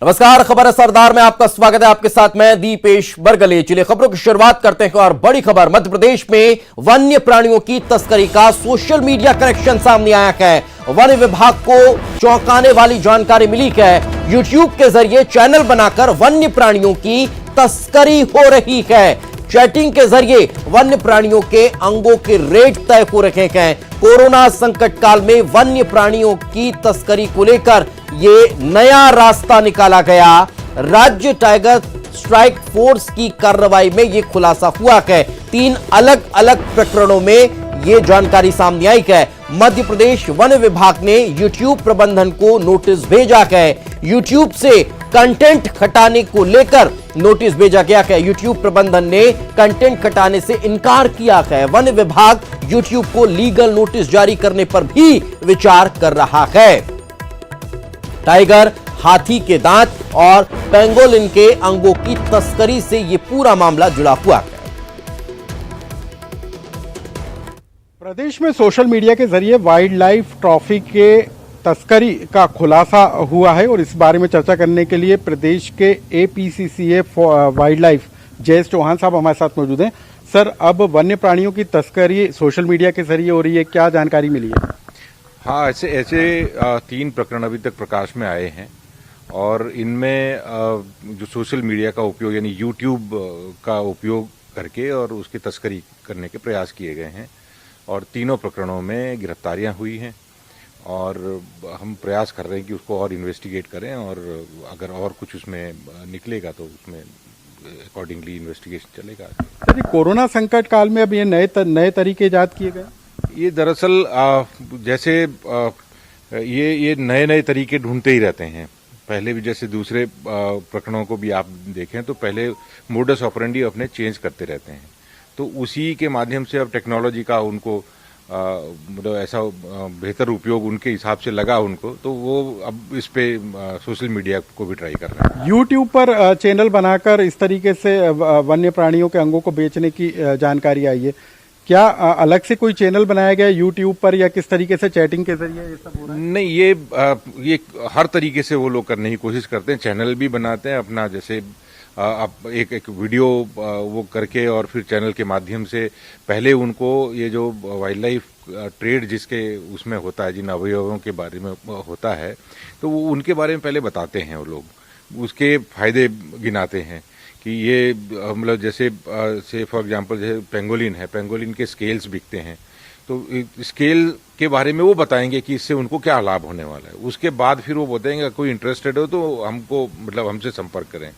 नमस्कार, खबर है सरदार में आपका स्वागत है। आपके साथ मैं दीपेश बरगले। चलिए खबरों की शुरुआत करते हैं और बड़ी खबर, मध्य प्रदेश में वन्य प्राणियों की तस्करी का सोशल मीडिया कनेक्शन सामने आया है। वन विभाग को चौंकाने वाली जानकारी मिली है। यूट्यूब के जरिए चैनल बनाकर वन्य प्राणियों की तस्करी हो रही है। चैटिंग के जरिए वन्य प्राणियों के अंगों के रेट तय हो रखे हैं। कोरोना संकट काल में वन्य प्राणियों की तस्करी को लेकर ये नया रास्ता निकाला गया। राज्य टाइगर स्ट्राइक फोर्स की कार्रवाई में यह खुलासा हुआ है। 3 अलग अलग प्रकरणों में यह जानकारी सामने आई है। मध्य प्रदेश वन विभाग ने यूट्यूब प्रबंधन को नोटिस भेजा है। यूट्यूब से कंटेंट हटाने को लेकर नोटिस भेजा गया है। यूट्यूब प्रबंधन ने कंटेंट हटाने से इनकार किया है। वन विभाग यूट्यूब को लीगल नोटिस जारी करने पर भी विचार कर रहा है। टाइगर, हाथी के दांत और पेंगोलिन के अंगों की तस्करी से यह पूरा मामला जुड़ा हुआ है। प्रदेश में सोशल मीडिया के जरिए वाइल्ड लाइफ ट्रॉफी के तस्करी का खुलासा हुआ है और इस बारे में चर्चा करने के लिए प्रदेश के APCCA wildlife Jayesh Chauhan साहब हमारे साथ मौजूद हैं। सर, अब वन्य प्राणियों की तस्करी सोशल मीडिया के जरिए हो रही है, क्या जानकारी मिली है? हाँ, ऐसे 3 प्रकरण अभी तक प्रकाश में आए हैं और इनमें जो सोशल मीडिया का उपयोग यानी यूट्यूब का उपयोग करके और उसकी तस्करी करने के प्रयास किए गए हैं और तीनों प्रकरणों में गिरफ्तारियां हुई हैं और हम प्रयास कर रहे हैं कि उसको और इन्वेस्टिगेट करें और अगर और कुछ उसमें निकलेगा तो उसमें अकॉर्डिंगली इन्वेस्टिगेशन चलेगा। सर, ये कोरोना संकट काल में अब ये नए तरीके इजाद किए गए? ये दरअसल जैसे ये नए तरीके ढूंढते ही रहते हैं। पहले भी जैसे दूसरे प्रकरणों को भी आप देखें तो पहले मोडस ऑपरेंडी अपने चेंज करते रहते हैं, तो उसी के माध्यम से अब टेक्नोलॉजी का उनको मतलब ऐसा बेहतर उपयोग उनके हिसाब से लगा उनको, तो वो अब इस पे सोशल मीडिया को भी ट्राई कर रहे हैं। यूट्यूब पर चैनल बनाकर इस तरीके से वन्य प्राणियों के अंगों को बेचने की जानकारी आई है। क्या अलग से कोई चैनल बनाया गया यूट्यूब पर या किस तरीके से चैटिंग के जरिए ये सब हो रहा है? नहीं, ये हर तरीके से वो लोग करने की कोशिश करते हैं। चैनल भी बनाते हैं अपना, जैसे आप एक वीडियो वो करके और फिर चैनल के माध्यम से पहले उनको ये जो वाइल्ड लाइफ ट्रेड जिसके उसमें होता है, जिन अवयवों के बारे में होता है, तो वो उनके बारे में पहले बताते हैं। वो लोग उसके फायदे गिनाते हैं कि ये मतलब जैसे से फॉर एग्जांपल जैसे पेंगोलिन है, पेंगोलिन के स्केल्स बिकते हैं, तो स्केल के बारे में वो बताएंगे कि इससे उनको क्या लाभ होने वाला है। उसके बाद फिर वो बताएंगे कोई इंटरेस्टेड हो तो हमको मतलब हमसे संपर्क करें,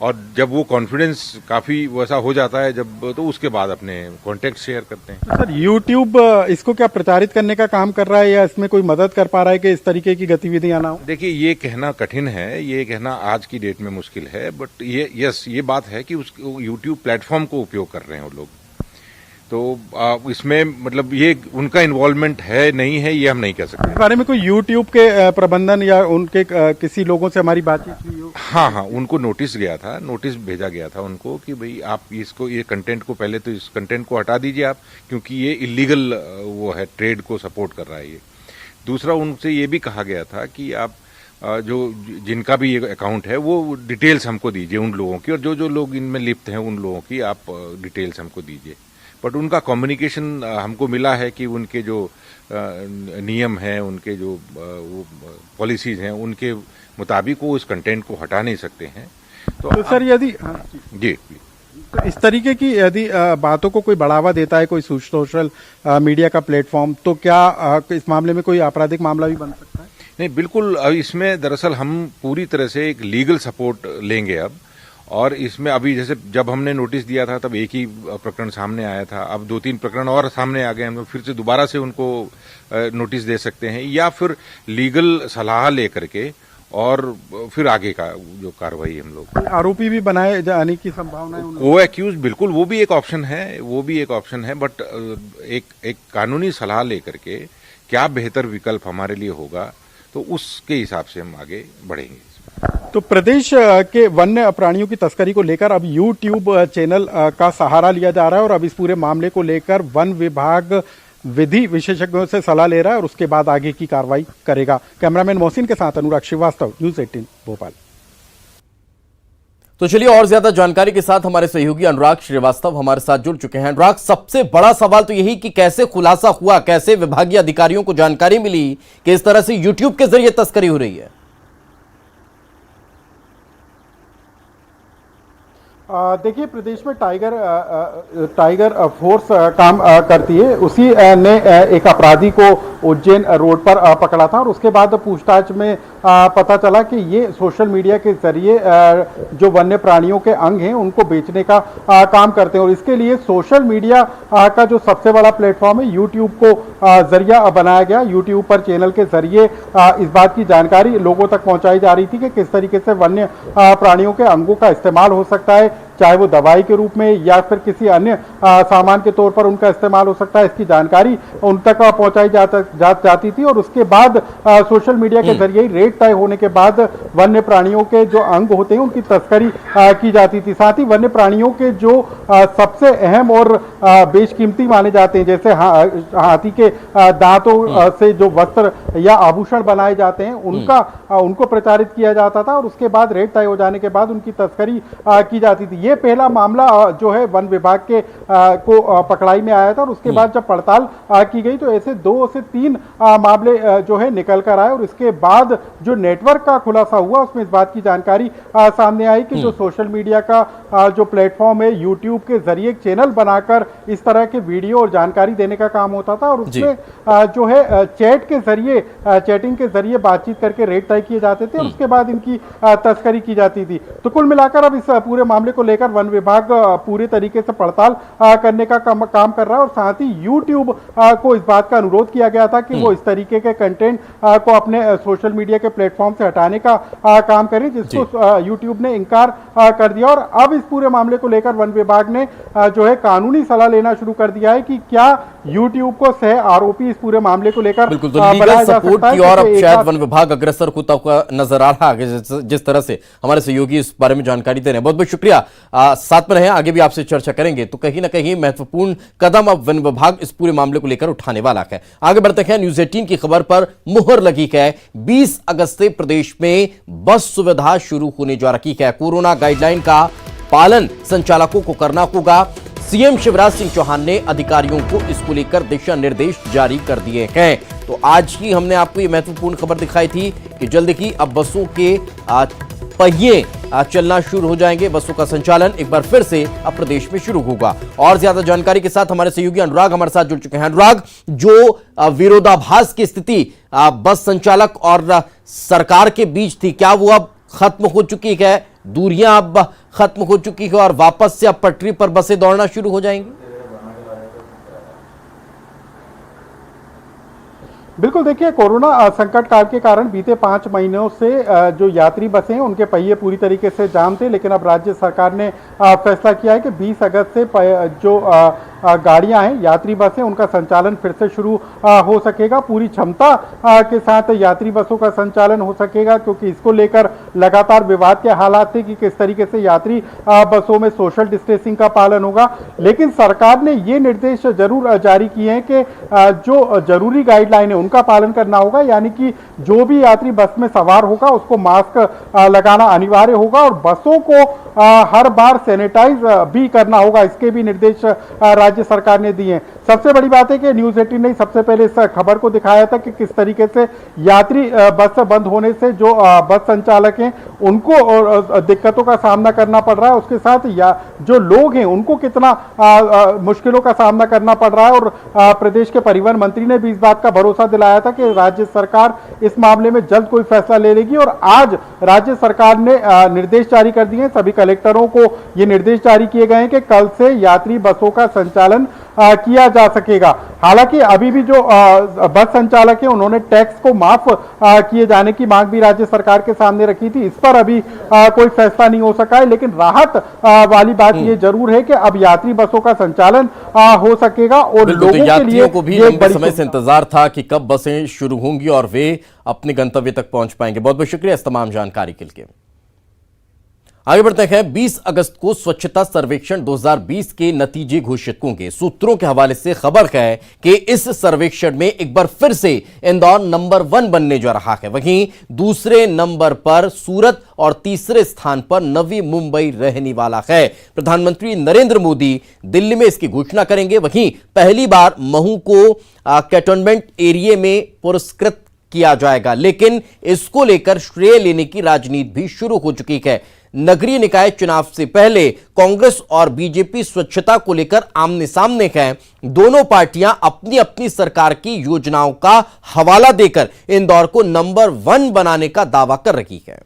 और जब वो कॉन्फिडेंस काफी वैसा हो जाता है जब, तो उसके बाद अपने कॉन्टेक्ट शेयर करते हैं। तो सर, यूट्यूब इसको क्या प्रचारित करने का काम कर रहा है या इसमें कोई मदद कर पा रहा है कि इस तरीके की गतिविधियां ना हो? देखिए, ये कहना कठिन है, ये कहना आज की डेट में मुश्किल है, बट ये बात है कि उस यूट्यूब प्लेटफॉर्म को उपयोग कर रहे हैं वो लोग, तो इसमें मतलब ये उनका इन्वॉल्वमेंट है नहीं है ये हम नहीं कह सकते। इस बारे में कोई यूट्यूब के प्रबंधन या उनके किसी लोगों से हमारी बातचीत हुई हो? हाँ, उनको नोटिस भेजा गया था उनको कि भाई आप इसको, ये कंटेंट को पहले तो इस कंटेंट को हटा दीजिए आप, क्योंकि ये इलीगल वो है, ट्रेड को सपोर्ट कर रहा है ये। दूसरा, उनसे ये भी कहा गया था कि आप जो जिनका भी ये अकाउंट है वो डिटेल्स हमको दीजिए उन लोगों की, और जो लोग इनमें लिप्त हैं उन लोगों की आप डिटेल्स हमको दीजिए। बट उनका कम्युनिकेशन हमको मिला है कि उनके जो नियम हैं, उनके जो वो पॉलिसीज हैं, उनके मुताबिक वो इस कंटेंट को हटा नहीं सकते हैं। तो सर, यदि जी तो इस तरीके की यदि बातों को कोई बढ़ावा देता है कोई सोशल मीडिया का प्लेटफॉर्म, तो क्या इस मामले में कोई आपराधिक मामला भी बन सकता है? नहीं, बिल्कुल। इसमें दरअसल हम पूरी तरह से एक लीगल सपोर्ट लेंगे अब, और इसमें अभी जैसे जब हमने नोटिस दिया था तब एक ही प्रकरण सामने आया था, अब 2-3 प्रकरण और सामने आ गए। हम फिर से दोबारा से उनको नोटिस दे सकते हैं या फिर लीगल सलाह लेकर के और फिर आगे का जो कार्रवाई हम लोग। आरोपी भी बनाए जाने की संभावना है? को एक्यूज, बिल्कुल, वो भी एक ऑप्शन है, बट एक कानूनी सलाह लेकर के क्या बेहतर विकल्प हमारे लिए होगा, तो उसके हिसाब से हम आगे बढ़ेंगे। तो प्रदेश के वन्य प्राणियों की तस्करी को लेकर अब यूट्यूब चैनल का सहारा लिया जा रहा है और अब इस पूरे मामले को लेकर वन विभाग विधि विशेषज्ञों से सलाह ले रहा है और उसके बाद आगे की कार्रवाई करेगा। कैमरामैन मोहसिन के साथ अनुराग श्रीवास्तव, न्यूज़ 18 भोपाल। तो चलिए और ज्यादा जानकारी के साथ हमारे सहयोगी अनुराग श्रीवास्तव हमारे साथ जुड़ चुके हैं। अनुराग, सबसे बड़ा सवाल तो यही कि कैसे खुलासा हुआ, कैसे विभागीय अधिकारियों को जानकारी मिली कि इस तरह से यूट्यूब के जरिए तस्करी हो रही है? देखिए, प्रदेश में टाइगर फोर्स काम करती है। उसी ने एक अपराधी को उज्जैन रोड पर पकड़ा था और उसके बाद पूछताछ में पता चला कि ये सोशल मीडिया के जरिए जो वन्य प्राणियों के अंग हैं उनको बेचने का काम करते हैं और इसके लिए सोशल मीडिया का जो सबसे बड़ा प्लेटफॉर्म है यूट्यूब को जरिया बनाया गया। यूट्यूब पर चैनल के जरिए इस बात की जानकारी लोगों तक पहुंचाई जा रही थी कि किस तरीके से वन्य प्राणियों के अंगों का इस्तेमाल हो सकता है, चाहे वो दवाई के रूप में या फिर किसी अन्य सामान के तौर पर उनका इस्तेमाल हो सकता है। इसकी जानकारी उन तक पहुंचाई जाती थी और उसके बाद सोशल मीडिया के जरिए रेट तय होने के बाद वन्य प्राणियों के जो अंग होते हैं उनकी तस्करी की जाती थी। साथ ही वन्य प्राणियों के जो सबसे अहम और बेशकीमती माने जाते हैं, जैसे हाथी के दांतों से जो वस्त्र या आभूषण बनाए जाते हैं उनको प्रचारित किया जाता था और उसके बाद रेट तय हो जाने के बाद उनकी तस्करी की जाती थी। ये पहला मामला जो है वन विभाग के को पकड़ाई में आया था और उसके बाद जब पड़ताल की गई तो ऐसे 2 से 3 मामले जो है निकल कर आए और इसके बाद जो नेटवर्क का खुलासा हुआ उसमें इस बात की जानकारी सामने आई कि जो सोशल मीडिया का जो प्लेटफॉर्म है यूट्यूब के जरिए एक चैनल बनाकर इस तरह के वीडियो और जानकारी देने का काम होता था और उसमें जो है चैटिंग के जरिए बातचीत करके रेट तय किए जाते थे और उसके बाद इनकी तस्करी की जाती थी। तो कुल मिलाकर अब इस पूरे मामले को लेकर वन विभाग पूरे तरीके से पड़ताल करने का काम कर रहा है और साथ ही यूट्यूब को इस बात का अनुरोध किया गया था कि वो इस तरीके के कंटेंट को अपने सोशल मीडिया के प्लेटफॉर्म से हटाने का काम करें, जिसको यूट्यूब ने इनकार कर दिया। और अब इस पूरे मामले को लेकर वन विभाग ने जो है कानूनी सलाह लेना शुरू कर दिया है कि क्या यूट्यूब को सह आरोपी इस पूरे मामले को लेकर बिल्कुल तो लीगल सपोर्ट की और अब शायद वन विभाग अग्रसर होता हुआ नजर आ रहा है, जिस तरह से हमारे सहयोगी इस बारे में जानकारी दे रहे हैं। बहुत बहुत शुक्रिया, साथ में रहे, आगे भी आपसे चर्चा करेंगे। तो कहीं ना कहीं महत्वपूर्ण कदम अब वन विभाग इस पूरे मामले को लेकर उठाने वाला है। आगे बढ़ते हैं, न्यूज 18 की खबर पर मुहर लगी है। 20 अगस्त से प्रदेश में बस सुविधा शुरू होने जा रही है। कोरोना गाइडलाइन का पालन संचालकों को करना होगा। सीएम शिवराज सिंह चौहान ने अधिकारियों को इसको लेकर दिशा निर्देश जारी कर दिए हैं। तो आज ही हमने आपको ये महत्वपूर्ण खबर दिखाई थी कि जल्द ही अब बसों के पहिए चलना शुरू हो जाएंगे। बसों का संचालन एक बार फिर से अब प्रदेश में शुरू होगा। और ज्यादा जानकारी के साथ हमारे सहयोगी अनुराग हमारे साथ जुड़ चुके हैं। अनुराग, जो विरोधाभास की स्थिति बस संचालक और सरकार के बीच थी, क्या वो अब खत्म हो चुकी है? दूरियां अब खत्म हो चुकी है और वापस से अब पटरी पर बसें दौड़ना शुरू हो जाएंगी? बिल्कुल, देखिए, कोरोना संकट काल के कारण बीते 5 महीनों से जो यात्री बसें हैं उनके पहिए पूरी तरीके से जाम थे, लेकिन अब राज्य सरकार ने फैसला किया है कि 20 अगस्त से जो गाड़ियां हैं, यात्री बसें, उनका संचालन फिर से शुरू हो सकेगा। पूरी क्षमता के साथ यात्री बसों का संचालन हो सकेगा, क्योंकि इसको लेकर लगातार विवाद के हालात थे कि किस तरीके से यात्री बसों में सोशल डिस्टेंसिंग का पालन होगा। लेकिन सरकार ने ये निर्देश जरूर जारी किए हैं कि जो जरूरी गाइडलाइन है उनका पालन करना होगा, यानी कि जो भी यात्री बस में सवार होगा उसको मास्क लगाना अनिवार्य होगा और बसों को हर बार सैनिटाइज भी करना होगा। इसके भी निर्देश राज्य सरकार ने दिए हैं। सबसे बड़ी बात है कि न्यूज 18 ने सबसे पहले इस खबर को दिखाया था कि किस तरीके से यात्री बस बंद होने से जो बस संचालक हैं उनको दिक्कतों का सामना करना पड़ रहा है, उसके साथ जो लोग हैं उनको कितना मुश्किलों का सामना करना पड़ रहा है। और प्रदेश के परिवहन मंत्री ने भी इस बात का भरोसा दिलाया था कि राज्य सरकार इस मामले में जल्द कोई फैसला ले लेगी। और आज राज्य सरकार ने निर्देश जारी कर दिए हैं। सभी कलेक्टरों को ये निर्देश जारी किए गए हैं कि कल से यात्री बसों का संचालन किया जा सकेगा। हालांकि अभी भी जो बस संचालक हैं उन्होंने टैक्स को माफ किए जाने की मांग भी राज्य सरकार के सामने रखी थी। इस पर अभी कोई फैसला नहीं हो सका है, लेकिन राहत वाली बात ये जरूर है कि अब यात्री बसों का संचालन हो सकेगा। और लोगों के लिए को भी लंबे समय से इंतजार था कि कब बसें शुरू होंगी और वे अपने गंतव्य तक पहुंच पाएंगे। बहुत बहुत शुक्रिया इस तमाम जानकारी के लिए। आगे बढ़ते हैं। 20 अगस्त को स्वच्छता सर्वेक्षण 2020 के नतीजे घोषित होंगे। सूत्रों के हवाले से खबर है कि इस सर्वेक्षण में एक बार फिर से इंदौर नंबर 1 बनने जा रहा है। वहीं दूसरे नंबर पर सूरत और तीसरे स्थान पर नवी मुंबई रहने वाला है। प्रधानमंत्री नरेंद्र मोदी दिल्ली में इसकी घोषणा करेंगे। वहीं पहली बार महू को कैंटोनमेंट एरिया में पुरस्कृत किया जाएगा, लेकिन इसको लेकर श्रेय लेने की राजनीति भी शुरू हो चुकी है। नगरीय निकाय चुनाव से पहले कांग्रेस और बीजेपी स्वच्छता को लेकर आमने सामने हैं। दोनों पार्टियां अपनी अपनी सरकार की योजनाओं का हवाला देकर इंदौर को नंबर 1 बनाने का दावा कर रही है।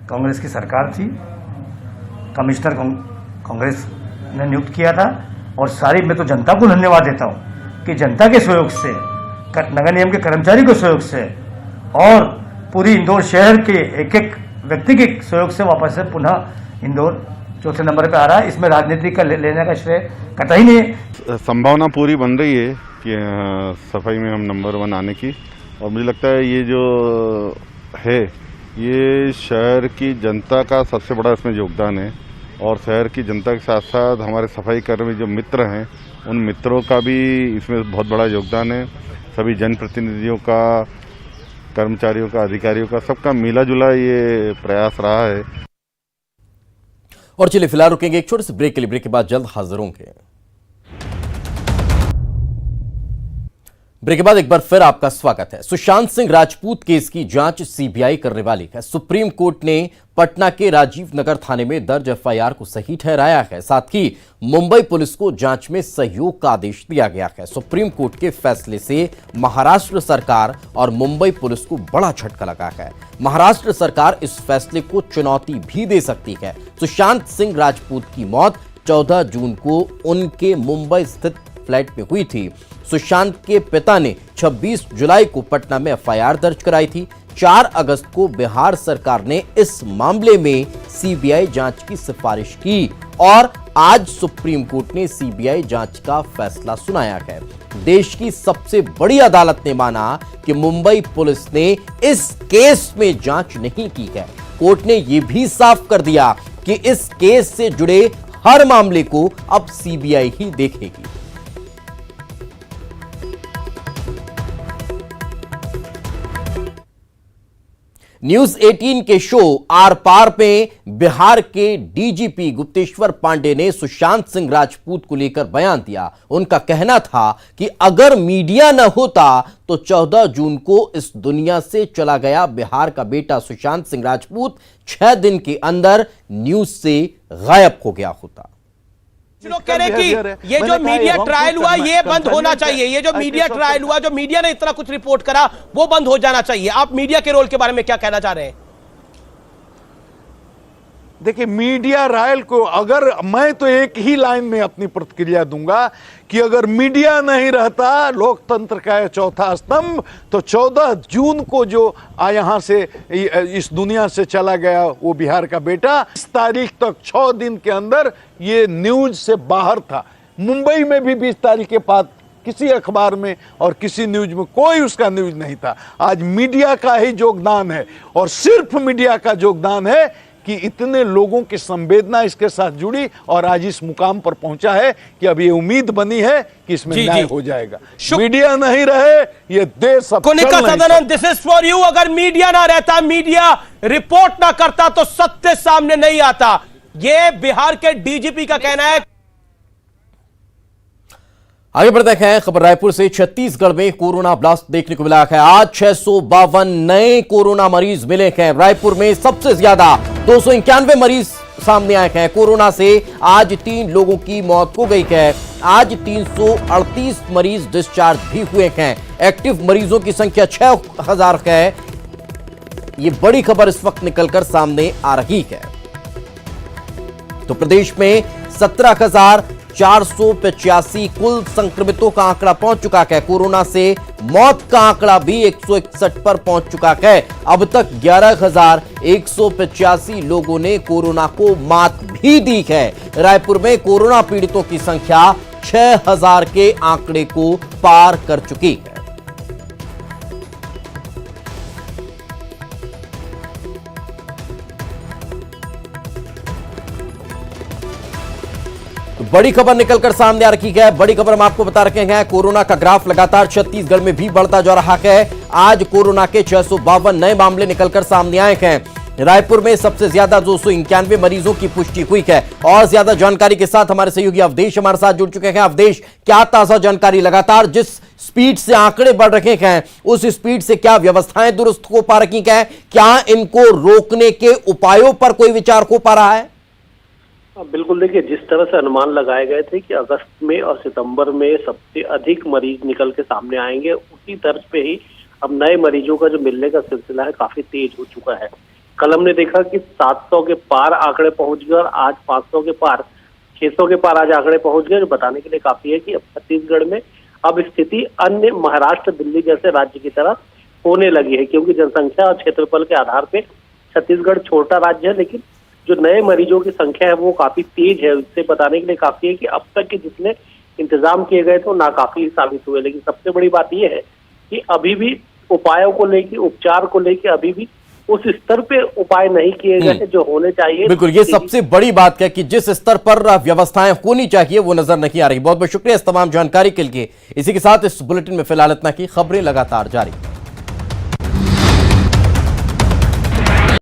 कांग्रेस की सरकार थी, कमिश्नर कांग्रेस ने नियुक्त किया था और सारी मैं तो जनता को धन्यवाद देता हूं कि जनता के सहयोग से, नगर निगम के कर्मचारी के सहयोग से और पूरी इंदौर शहर के एक एक व्यक्ति के सहयोग से वापस से पुनः इंदौर चौथे नंबर पे आ रहा है। इसमें राजनीति का लेने का श्रेय कतई नहीं है। संभावना पूरी बन रही है कि सफाई में हम नंबर 1 आने की, और मुझे लगता है ये जो है ये शहर की जनता का सबसे बड़ा इसमें योगदान है, और शहर की जनता के साथ साथ हमारे सफाई कर्मी जो मित्र हैं उन मित्रों का भी इसमें बहुत बड़ा योगदान है। सभी जनप्रतिनिधियों का, कर्मचारियों का, अधिकारियों का, सबका मिला जुला ये प्रयास रहा है। और चलिए फिलहाल रुकेंगे एक छोटे से ब्रेक के लिए। ब्रेक के बाद जल्द हाजिर होंगे। ब्रेक के बाद एक बार फिर आपका स्वागत है। सुशांत सिंह राजपूत केस की जांच सीबीआई करने वाली है। सुप्रीम कोर्ट ने पटना के राजीव नगर थाने में दर्ज एफआईआर को सही ठहराया है। साथ ही मुंबई पुलिस को जांच में सहयोग का आदेश दिया गया है। सुप्रीम कोर्ट के फैसले से महाराष्ट्र सरकार और मुंबई पुलिस को बड़ा झटका लगा है। महाराष्ट्र सरकार इस फैसले को चुनौती भी दे सकती है। सुशांत सिंह राजपूत की मौत 14 जून को उनके मुंबई स्थित फ्लैट में हुई थी। सुशांत के पिता ने 26 जुलाई को पटना में एफआईआर दर्ज कराई थी। 4 अगस्त को बिहार सरकार ने इस मामले में सीबीआई जांच की सिफारिश की और आज सुप्रीम कोर्ट ने सीबीआई जांच का फैसला सुनाया है। देश की सबसे बड़ी अदालत ने माना कि मुंबई पुलिस ने इस केस में जांच नहीं की है। कोर्ट ने यह भी साफ कर दिया कि इस केस से जुड़े हर मामले को अब सीबीआई ही देखेगी। न्यूज 18 के शो आर पार में बिहार के डीजीपी गुप्तेश्वर पांडे ने सुशांत सिंह राजपूत को लेकर बयान दिया। उनका कहना था कि अगर मीडिया न होता तो 14 जून को इस दुनिया से चला गया बिहार का बेटा सुशांत सिंह राजपूत 6 दिन के अंदर न्यूज से गायब हो गया होता। लोग कह रहे हैं कि ये जो मीडिया ट्रायल हुआ ये बंद होना चाहिए। ये जो मीडिया ट्रायल हुआ, जो मीडिया ने इतना कुछ रिपोर्ट करा, वो बंद हो जाना चाहिए। आप मीडिया के रोल के बारे में क्या कहना चाह रहे हैं? देखिए, मीडिया रायल को अगर मैं तो एक ही लाइन में अपनी प्रतिक्रिया दूंगा कि अगर मीडिया नहीं रहता, लोकतंत्र का चौथा स्तंभ, तो 14 जून को जो यहां से इस दुनिया से चला गया वो बिहार का बेटा, इस तारीख तक 6 दिन के अंदर ये न्यूज से बाहर था। मुंबई में भी 20 तारीख के बाद किसी अखबार में और किसी न्यूज में कोई उसका न्यूज नहीं था। आज मीडिया का ही योगदान है और सिर्फ मीडिया का योगदान है कि इतने लोगों की संवेदना इसके साथ जुड़ी और आज इस मुकाम पर पहुंचा है कि अब ये उम्मीद बनी है कि इसमें न्याय हो जाएगा। मीडिया नहीं रहे ये देश अब Konika Sadanand, this is for you. अगर मीडिया ना रहता, मीडिया रिपोर्ट ना करता तो सत्य सामने नहीं आता। ये बिहार के डीजीपी का कहना है। आगे बढ़ते हैं। खबर रायपुर से। छत्तीसगढ़ में कोरोना ब्लास्ट देखने को मिला है। आज 652 नए कोरोना मरीज मिले हैं। रायपुर में सबसे ज्यादा 291 मरीज सामने आए हैं। कोरोना से आज 3 लोगों की मौत हो गई है। आज 338 मरीज डिस्चार्ज भी हुए हैं। एक्टिव मरीजों की संख्या 6000 है। ये बड़ी खबर इस वक्त निकलकर सामने आ रही है। तो प्रदेश में 17,485 कुल संक्रमितों का आंकड़ा पहुंच चुका है। कोरोना से मौत का आंकड़ा भी 161 पर पहुंच चुका है। अब तक 11,185 लोगों ने कोरोना को मात भी दी है। रायपुर में कोरोना पीड़ितों की संख्या 6,000 के आंकड़े को पार कर चुकी है। बड़ी खबर निकलकर सामने आ रही है। बड़ी खबर हम आपको बता रहे हैं, कोरोना का ग्राफ लगातार छत्तीसगढ़ में भी बढ़ता जा रहा है। आज कोरोना के 652 नए मामले निकलकर सामने आए हैं। रायपुर में सबसे ज्यादा 291 मरीजों की पुष्टि हुई है। और ज्यादा जानकारी के साथ हमारे सहयोगी अवधेश हमारे साथ जुड़ चुके हैं। अवधेश, क्या ताजा जानकारी? लगातार जिस स्पीड से आंकड़े बढ़ रहे हैं, उस स्पीड से क्या व्यवस्थाएं दुरुस्त हो पा रही हैं? क्या इनको रोकने के उपायों पर कोई विचार हो पा रहा है? बिल्कुल, देखिए, जिस तरह से अनुमान लगाए गए थे कि अगस्त में और सितंबर में सबसे अधिक मरीज निकल के सामने आएंगे, उसी तर्ज पे ही अब नए मरीजों का जो मिलने का सिलसिला है काफी तेज हो चुका है। कल हमने देखा कि 700 के पार आंकड़े पहुंच गए और आज 500 के पार, 600 के पार आज आंकड़े पहुंच गए, जो बताने के लिए काफी है कि अब छत्तीसगढ़ में अब स्थिति अन्य महाराष्ट्र, दिल्ली जैसे राज्य की तरह होने लगी है, क्योंकि जनसंख्या और क्षेत्रफल के आधार पे छत्तीसगढ़ छोटा राज्य है, लेकिन जो नए मरीजों की संख्या है वो काफी तेज है। इससे बताने के लिए काफी है कि अब तक के जितने इंतजाम किए गए थे वो नाकाफी साबित हुए। लेकिन सबसे बड़ी बात यह है कि अभी भी उपायों को लेकर, उपचार को लेकर अभी भी उस स्तर पे उपाय नहीं किए गए जो होने चाहिए। बिल्कुल, ये सबसे बड़ी बात है कि जिस स्तर पर व्यवस्थाएं होनी चाहिए वो नजर नहीं आ रही। बहुत बहुत शुक्रिया इस तमाम जानकारी के लिए। इसी के साथ इस बुलेटिन में फिलहाल इतना की खबरें लगातार जारी।